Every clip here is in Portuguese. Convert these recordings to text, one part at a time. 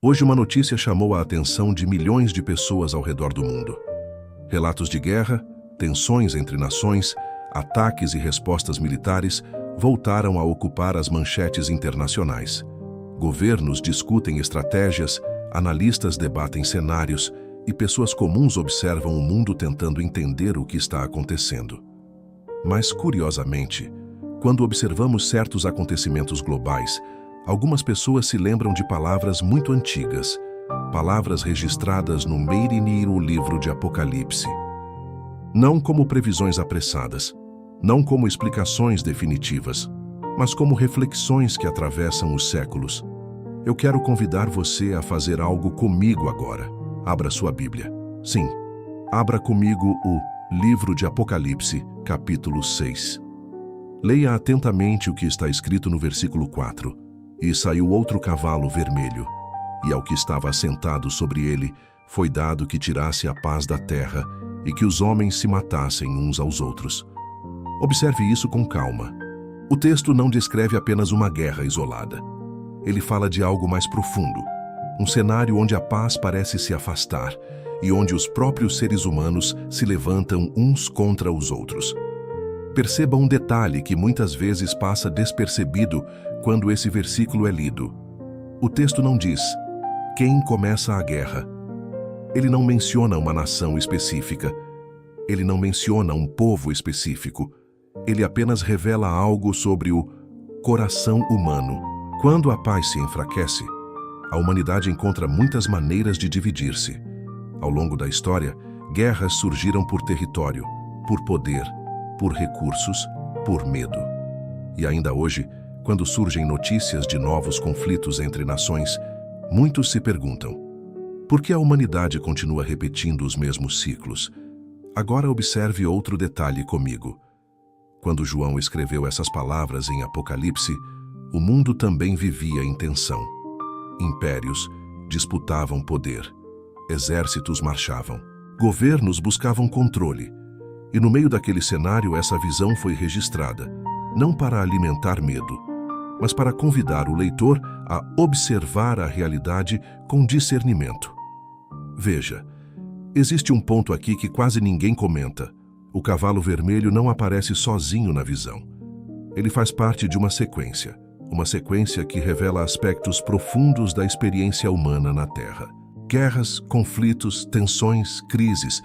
Hoje uma notícia chamou a atenção de milhões de pessoas ao redor do mundo. Relatos de guerra, tensões entre nações, ataques e respostas militares voltaram a ocupar as manchetes internacionais. Governos discutem estratégias, analistas debatem cenários e pessoas comuns observam o mundo tentando entender o que está acontecendo. Mas, curiosamente, quando observamos certos acontecimentos globais, algumas pessoas se lembram de palavras muito antigas, palavras registradas no Meirinir, o livro de Apocalipse. Não como previsões apressadas, não como explicações definitivas, mas como reflexões que atravessam os séculos. Eu quero convidar você a fazer algo comigo agora. Abra sua Bíblia. Sim, abra comigo o livro de Apocalipse, capítulo 6. Leia atentamente o que está escrito no versículo 4. E saiu outro cavalo vermelho, e ao que estava assentado sobre ele foi dado que tirasse a paz da terra e que os homens se matassem uns aos outros. Observe isso com calma. O texto não descreve apenas uma guerra isolada. Ele fala de algo mais profundo, um cenário onde a paz parece se afastar e onde os próprios seres humanos se levantam uns contra os outros. Perceba um detalhe que muitas vezes passa despercebido quando esse versículo é lido. O texto não diz quem começa a guerra. Ele não menciona uma nação específica. Ele não menciona um povo específico. Ele apenas revela algo sobre o coração humano. Quando a paz se enfraquece, a humanidade encontra muitas maneiras de dividir-se. Ao longo da história, guerras surgiram por território, por poder, por recursos, por medo. E ainda hoje, quando surgem notícias de novos conflitos entre nações, muitos se perguntam: por que a humanidade continua repetindo os mesmos ciclos? Agora observe outro detalhe comigo. Quando João escreveu essas palavras em Apocalipse, o mundo também vivia em tensão. Impérios disputavam poder, exércitos marchavam, governos buscavam controle. E no meio daquele cenário, essa visão foi registrada, não para alimentar medo, mas para convidar o leitor a observar a realidade com discernimento. Veja, existe um ponto aqui que quase ninguém comenta. O cavalo vermelho não aparece sozinho na visão. Ele faz parte de uma sequência que revela aspectos profundos da experiência humana na Terra. Guerras, conflitos, tensões, crises.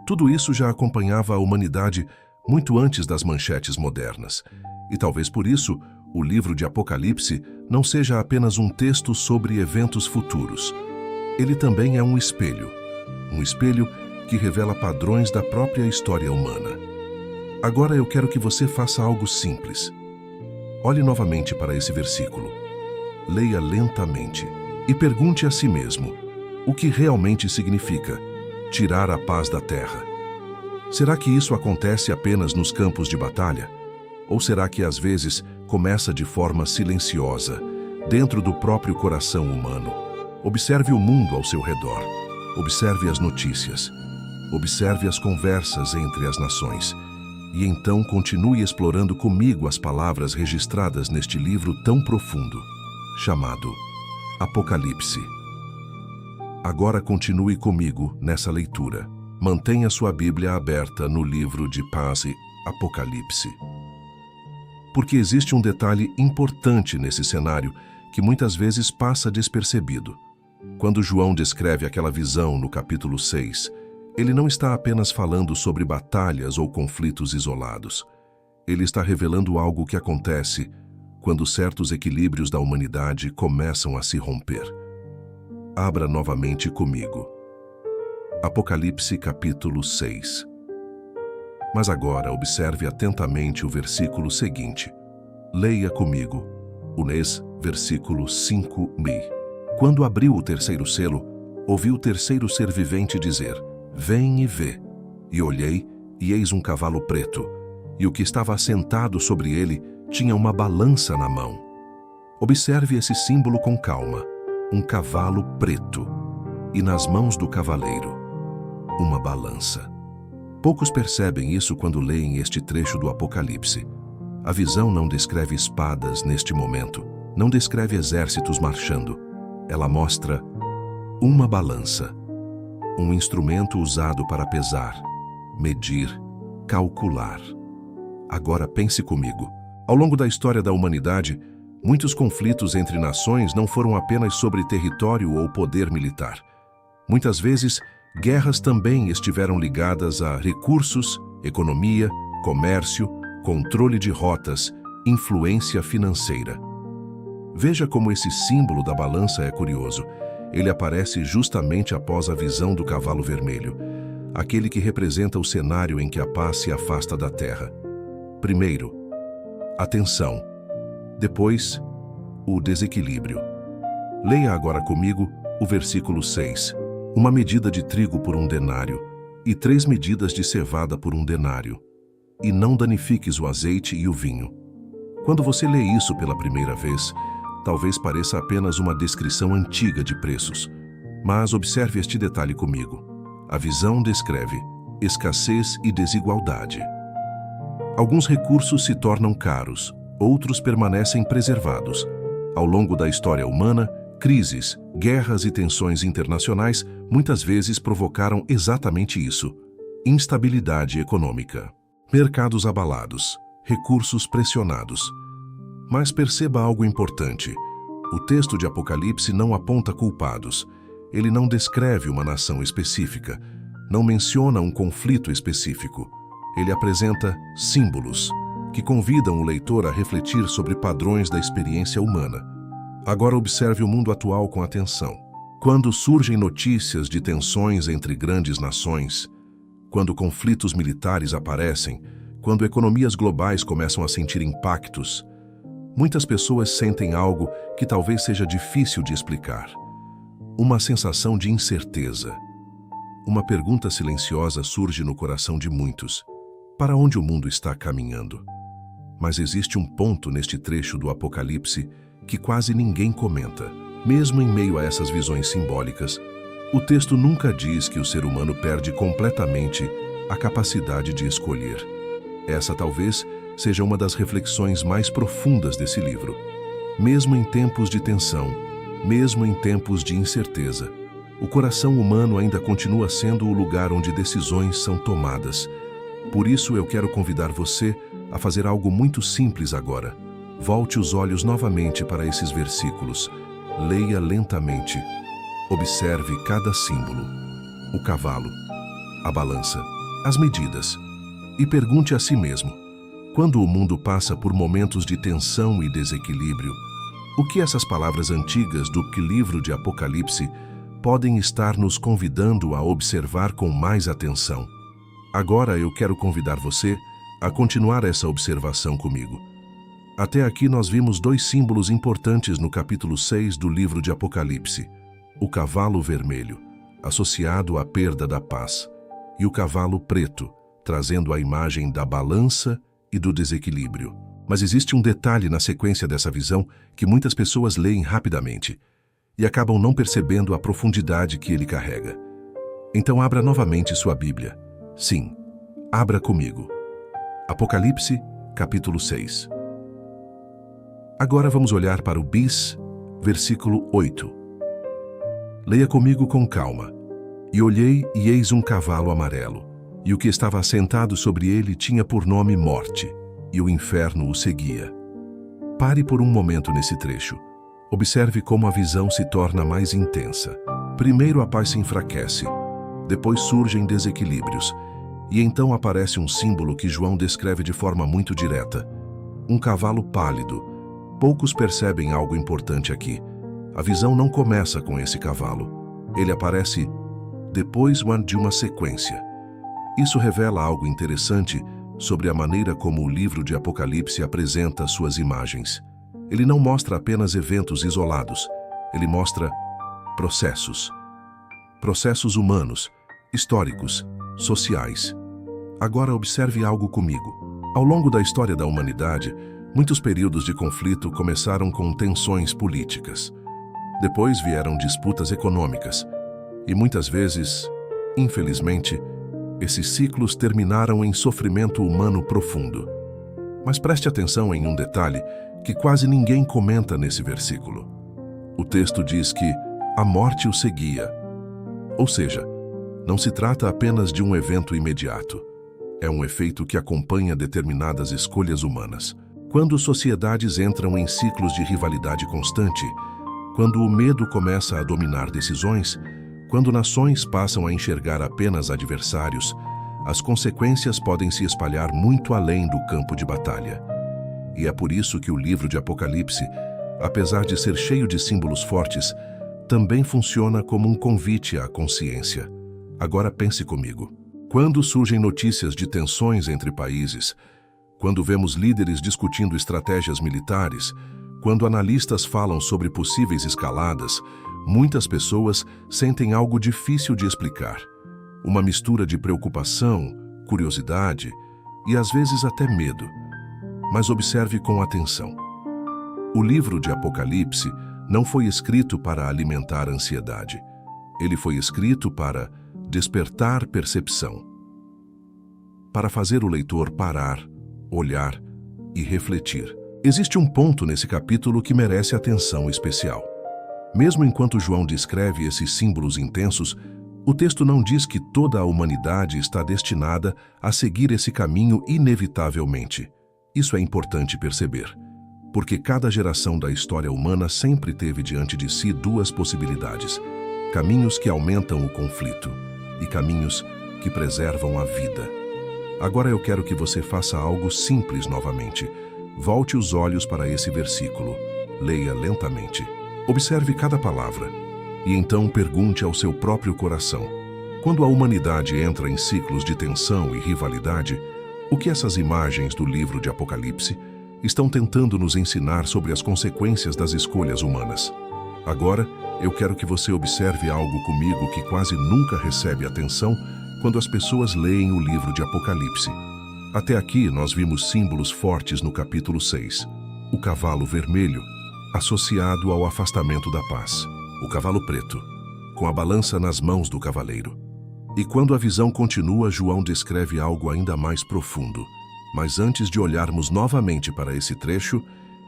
Tudo isso já acompanhava a humanidade muito antes das manchetes modernas. E talvez por isso, o livro de Apocalipse não seja apenas um texto sobre eventos futuros. Ele também é um espelho que revela padrões da própria história humana. Agora eu quero que você faça algo simples. Olhe novamente para esse versículo. Leia lentamente e pergunte a si mesmo o que realmente significa tirar a paz da terra. Será que isso acontece apenas nos campos de batalha? Ou será que às vezes começa de forma silenciosa, dentro do próprio coração humano? Observe o mundo ao seu redor. Observe as notícias. Observe as conversas entre as nações. E então continue explorando comigo as palavras registradas neste livro tão profundo, chamado Apocalipse. Agora continue comigo nessa leitura. Mantenha sua Bíblia aberta no livro de Paz e Apocalipse. Porque existe um detalhe importante nesse cenário que muitas vezes passa despercebido. Quando João descreve aquela visão no capítulo 6, ele não está apenas falando sobre batalhas ou conflitos isolados. Ele está revelando algo que acontece quando certos equilíbrios da humanidade começam a se romper. Abra novamente comigo. Apocalipse capítulo 6. Mas agora observe atentamente o versículo seguinte. Leia comigo. Versículo 5b. Quando abriu o terceiro selo, ouvi o terceiro ser vivente dizer: Vem e vê. E olhei, e eis um cavalo preto, e o que estava assentado sobre ele tinha uma balança na mão. Observe esse símbolo com calma. Um cavalo preto, e nas mãos do cavaleiro, uma balança. Poucos percebem isso quando leem este trecho do Apocalipse. A visão não descreve espadas neste momento, não descreve exércitos marchando. Ela mostra uma balança, um instrumento usado para pesar, medir, calcular. Agora pense comigo. Ao longo da história da humanidade, muitos conflitos entre nações não foram apenas sobre território ou poder militar. Muitas vezes, guerras também estiveram ligadas a recursos, economia, comércio, controle de rotas, influência financeira. Veja como esse símbolo da balança é curioso. Ele aparece justamente após a visão do cavalo vermelho, aquele que representa o cenário em que a paz se afasta da terra. Primeiro, a tensão. Depois, o desequilíbrio. Leia agora comigo o versículo 6. Uma medida de trigo por 1 denário, e 3 medidas de cevada por 1 denário. E não danifiques o azeite e o vinho. Quando você lê isso pela primeira vez, talvez pareça apenas uma descrição antiga de preços. Mas observe este detalhe comigo. A visão descreve escassez e desigualdade. Alguns recursos se tornam caros, outros permanecem preservados. Ao longo da história humana, crises, guerras e tensões internacionais muitas vezes provocaram exatamente isso: instabilidade econômica. Mercados abalados, recursos pressionados. Mas perceba algo importante. O texto de Apocalipse não aponta culpados. Ele não descreve uma nação específica, não menciona um conflito específico. Ele apresenta símbolos que convidam o leitor a refletir sobre padrões da experiência humana. Agora observe o mundo atual com atenção. Quando surgem notícias de tensões entre grandes nações, quando conflitos militares aparecem, quando economias globais começam a sentir impactos, muitas pessoas sentem algo que talvez seja difícil de explicar. Uma sensação de incerteza. Uma pergunta silenciosa surge no coração de muitos: para onde o mundo está caminhando? Mas existe um ponto neste trecho do Apocalipse que quase ninguém comenta. Mesmo em meio a essas visões simbólicas, o texto nunca diz que o ser humano perde completamente a capacidade de escolher. Essa talvez seja uma das reflexões mais profundas desse livro. Mesmo em tempos de tensão, mesmo em tempos de incerteza, o coração humano ainda continua sendo o lugar onde decisões são tomadas. Por isso eu quero convidar você a fazer algo muito simples agora. Volte os olhos novamente para esses versículos. Leia lentamente. Observe cada símbolo: o cavalo, a balança, as medidas. E pergunte a si mesmo: quando o mundo passa por momentos de tensão e desequilíbrio, o que essas palavras antigas do livro de Apocalipse podem estar nos convidando a observar com mais atenção? Agora eu quero convidar você a continuar essa observação comigo. Até aqui nós vimos 2 símbolos importantes no capítulo 6 do livro de Apocalipse: o cavalo vermelho, associado à perda da paz, e o cavalo preto, trazendo a imagem da balança e do desequilíbrio. Mas existe um detalhe na sequência dessa visão que muitas pessoas leem rapidamente e acabam não percebendo a profundidade que ele carrega. Então abra novamente sua Bíblia. Sim, abra comigo. Apocalipse, capítulo 6. Agora vamos olhar para o bis, versículo 8. Leia comigo com calma. E olhei, e eis um cavalo amarelo, e o que estava assentado sobre ele tinha por nome Morte, e o inferno o seguia. Pare por um momento nesse trecho. Observe como a visão se torna mais intensa. Primeiro a paz se enfraquece, depois surgem desequilíbrios, e então aparece um símbolo que João descreve de forma muito direta: um cavalo pálido. Poucos percebem algo importante aqui. A visão não começa com esse cavalo. Ele aparece depois de uma sequência. Isso revela algo interessante sobre a maneira como o livro de Apocalipse apresenta suas imagens. Ele não mostra apenas eventos isolados. Ele mostra processos. Processos humanos, históricos, sociais. Agora observe algo comigo. Ao longo da história da humanidade, muitos períodos de conflito começaram com tensões políticas. Depois vieram disputas econômicas. E muitas vezes, infelizmente, esses ciclos terminaram em sofrimento humano profundo. Mas preste atenção em um detalhe que quase ninguém comenta nesse versículo. O texto diz que a morte o seguia. Ou seja, não se trata apenas de um evento imediato. É um efeito que acompanha determinadas escolhas humanas. Quando sociedades entram em ciclos de rivalidade constante, quando o medo começa a dominar decisões, quando nações passam a enxergar apenas adversários, as consequências podem se espalhar muito além do campo de batalha. E é por isso que o livro de Apocalipse, apesar de ser cheio de símbolos fortes, também funciona como um convite à consciência. Agora pense comigo. Quando surgem notícias de tensões entre países, quando vemos líderes discutindo estratégias militares, quando analistas falam sobre possíveis escaladas, muitas pessoas sentem algo difícil de explicar. Uma mistura de preocupação, curiosidade e às vezes até medo. Mas observe com atenção. O livro de Apocalipse não foi escrito para alimentar a ansiedade. Ele foi escrito para despertar percepção, para fazer o leitor parar, olhar e refletir. Existe um ponto nesse capítulo que merece atenção especial. Mesmo enquanto João descreve esses símbolos intensos, o texto não diz que toda a humanidade está destinada a seguir esse caminho inevitavelmente. Isso é importante perceber, porque cada geração da história humana sempre teve diante de si duas possibilidades: caminhos que aumentam o conflito e caminhos que preservam a vida. Agora eu quero que você faça algo simples novamente. Volte os olhos para esse versículo. Leia lentamente. Observe cada palavra. E então pergunte ao seu próprio coração: quando a humanidade entra em ciclos de tensão e rivalidade, o que essas imagens do livro de Apocalipse estão tentando nos ensinar sobre as consequências das escolhas humanas? Agora, eu quero que você observe algo comigo que quase nunca recebe atenção quando as pessoas leem o livro de Apocalipse. Até aqui, nós vimos símbolos fortes no capítulo 6. O cavalo vermelho, associado ao afastamento da paz. O cavalo preto, com a balança nas mãos do cavaleiro. E quando a visão continua, João descreve algo ainda mais profundo. Mas antes de olharmos novamente para esse trecho,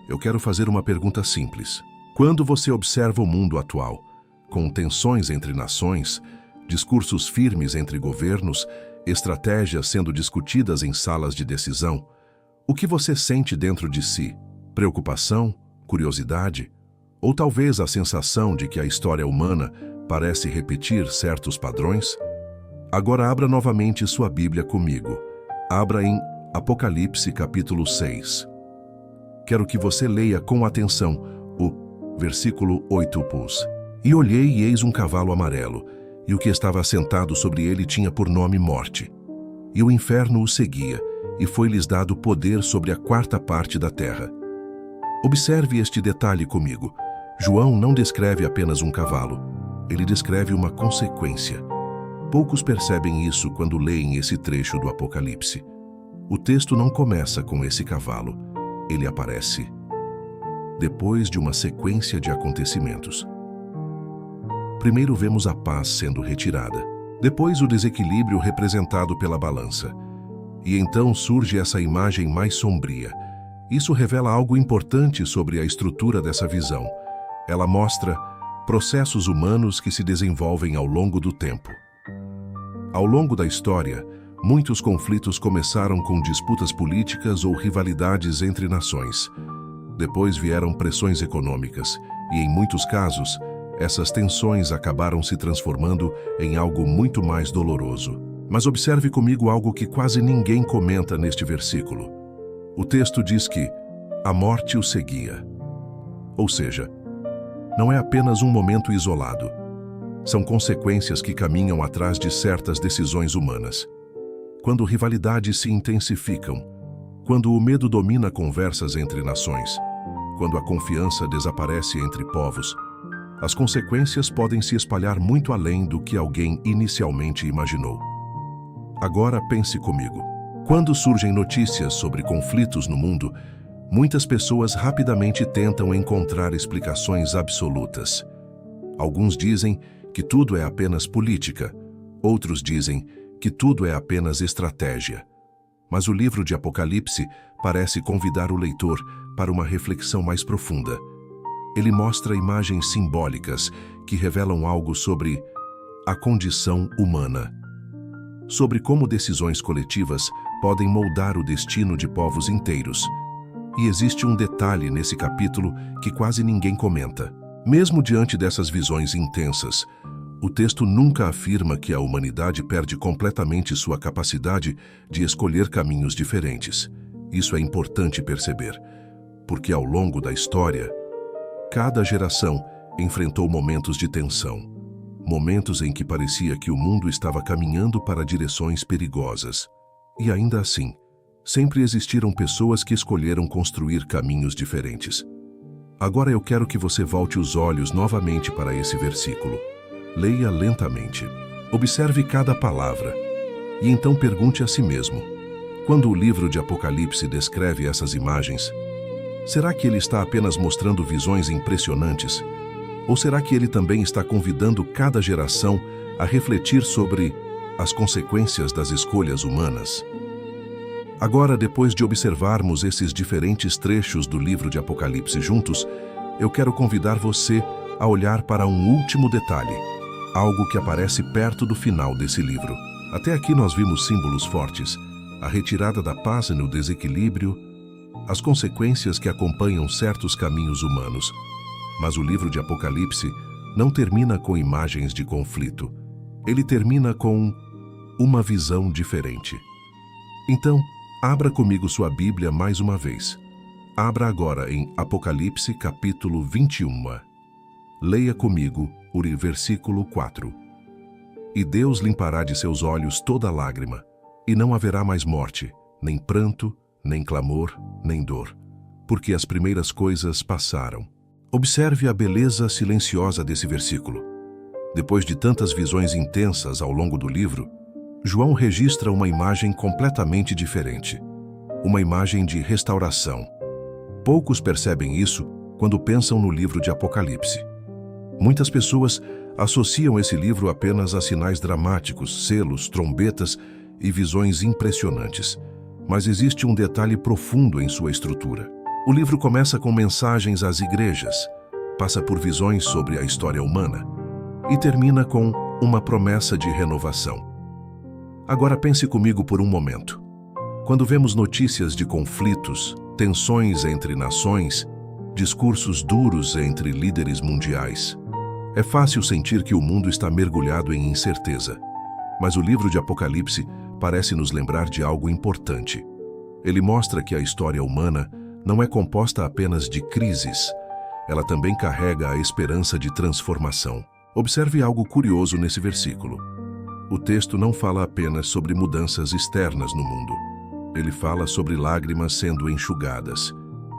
eu quero fazer uma pergunta simples. Quando você observa o mundo atual, com tensões entre nações, discursos firmes entre governos, estratégias sendo discutidas em salas de decisão, o que você sente dentro de si? Preocupação? Curiosidade? Ou talvez a sensação de que a história humana parece repetir certos padrões? Agora abra novamente sua Bíblia comigo. Abra em Apocalipse capítulo 6. Quero que você leia com atenção o versículo 8. E olhei e eis um cavalo amarelo, e o que estava assentado sobre ele tinha por nome Morte. E o inferno o seguia, e foi-lhes dado poder sobre a quarta parte da terra. Observe este detalhe comigo. João não descreve apenas um cavalo, ele descreve uma consequência. Poucos percebem isso quando leem esse trecho do Apocalipse. O texto não começa com esse cavalo, ele aparece depois de uma sequência de acontecimentos. Primeiro vemos a paz sendo retirada, depois o desequilíbrio representado pela balança. E então surge essa imagem mais sombria. Isso revela algo importante sobre a estrutura dessa visão. Ela mostra processos humanos que se desenvolvem ao longo do tempo. Ao longo da história, muitos conflitos começaram com disputas políticas ou rivalidades entre nações. Depois vieram pressões econômicas e, em muitos casos, essas tensões acabaram se transformando em algo muito mais doloroso. Mas observe comigo algo que quase ninguém comenta neste versículo. O texto diz que a morte o seguia. Ou seja, não é apenas um momento isolado. São consequências que caminham atrás de certas decisões humanas. Quando rivalidades se intensificam, quando o medo domina conversas entre nações, quando a confiança desaparece entre povos, as consequências podem se espalhar muito além do que alguém inicialmente imaginou. Agora pense comigo. Quando surgem notícias sobre conflitos no mundo, muitas pessoas rapidamente tentam encontrar explicações absolutas. Alguns dizem que tudo é apenas política, outros dizem que tudo é apenas estratégia. Mas o livro de Apocalipse parece convidar o leitor para uma reflexão mais profunda. Ele mostra imagens simbólicas que revelam algo sobre a condição humana, sobre como decisões coletivas podem moldar o destino de povos inteiros. E existe um detalhe nesse capítulo que quase ninguém comenta. Mesmo diante dessas visões intensas, o texto nunca afirma que a humanidade perde completamente sua capacidade de escolher caminhos diferentes. Isso é importante perceber, porque ao longo da história, cada geração enfrentou momentos de tensão, momentos em que parecia que o mundo estava caminhando para direções perigosas. E ainda assim, sempre existiram pessoas que escolheram construir caminhos diferentes. Agora eu quero que você volte os olhos novamente para esse versículo. Leia lentamente, observe cada palavra e então pergunte a si mesmo: quando o livro de Apocalipse descreve essas imagens, será que ele está apenas mostrando visões impressionantes? Ou será que ele também está convidando cada geração a refletir sobre as consequências das escolhas humanas? Agora, depois de observarmos esses diferentes trechos do livro de Apocalipse juntos, eu quero convidar você a olhar para um último detalhe, algo que aparece perto do final desse livro. Até aqui nós vimos símbolos fortes, a retirada da paz no desequilíbrio, as consequências que acompanham certos caminhos humanos. Mas o livro de Apocalipse não termina com imagens de conflito. Ele termina com uma visão diferente. Então, abra comigo sua Bíblia mais uma vez. Abra agora em Apocalipse capítulo 21. Leia comigo o versículo 4. E Deus limpará de seus olhos toda lágrima, e não haverá mais morte, nem pranto, nem clamor, nem dor, porque as primeiras coisas passaram. Observe a beleza silenciosa desse versículo. Depois de tantas visões intensas ao longo do livro, João registra uma imagem completamente diferente. Uma imagem de restauração. Poucos percebem isso quando pensam no livro de Apocalipse. Muitas pessoas associam esse livro apenas a sinais dramáticos, selos, trombetas e visões impressionantes. Mas existe um detalhe profundo em sua estrutura. O livro começa com mensagens às igrejas, passa por visões sobre a história humana e termina com uma promessa de renovação. Agora pense comigo por um momento. Quando vemos notícias de conflitos, tensões entre nações, discursos duros entre líderes mundiais, é fácil sentir que o mundo está mergulhado em incerteza. Mas o livro de Apocalipse parece nos lembrar de algo importante. Ele mostra que a história humana não é composta apenas de crises, ela também carrega a esperança de transformação. Observe algo curioso nesse versículo. O texto não fala apenas sobre mudanças externas no mundo. Ele fala sobre lágrimas sendo enxugadas.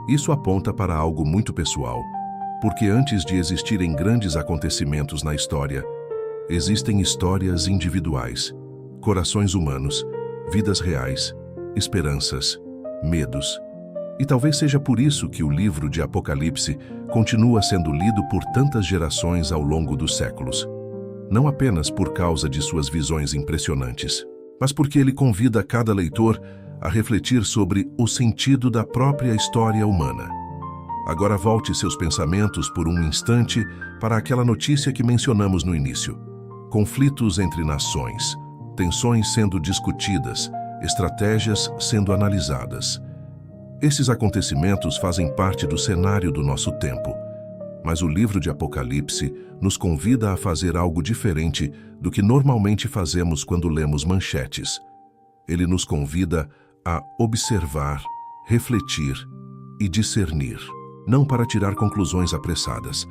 Isso aponta para algo muito pessoal, porque antes de existirem grandes acontecimentos na história, existem histórias individuais, corações humanos, vidas reais, esperanças, medos. E talvez seja por isso que o livro de Apocalipse continua sendo lido por tantas gerações ao longo dos séculos. Não apenas por causa de suas visões impressionantes, mas porque ele convida cada leitor a refletir sobre o sentido da própria história humana. Agora volte seus pensamentos por um instante para aquela notícia que mencionamos no início. Conflitos entre nações, tensões sendo discutidas, estratégias sendo analisadas. Esses acontecimentos fazem parte do cenário do nosso tempo, mas o livro de Apocalipse nos convida a fazer algo diferente do que normalmente fazemos quando lemos manchetes. Ele nos convida a observar, refletir e discernir, não para tirar conclusões apressadas,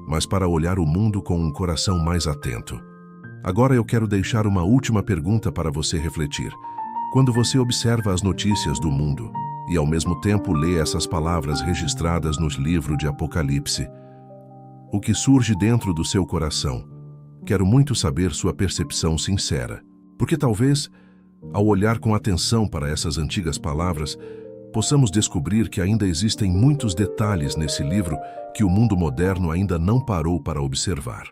mas para olhar o mundo com um coração mais atento. Agora eu quero deixar uma última pergunta para você refletir. Quando você observa as notícias do mundo e ao mesmo tempo lê essas palavras registradas no livro de Apocalipse, o que surge dentro do seu coração? Quero muito saber sua percepção sincera, porque talvez, ao olhar com atenção para essas antigas palavras, possamos descobrir que ainda existem muitos detalhes nesse livro que o mundo moderno ainda não parou para observar.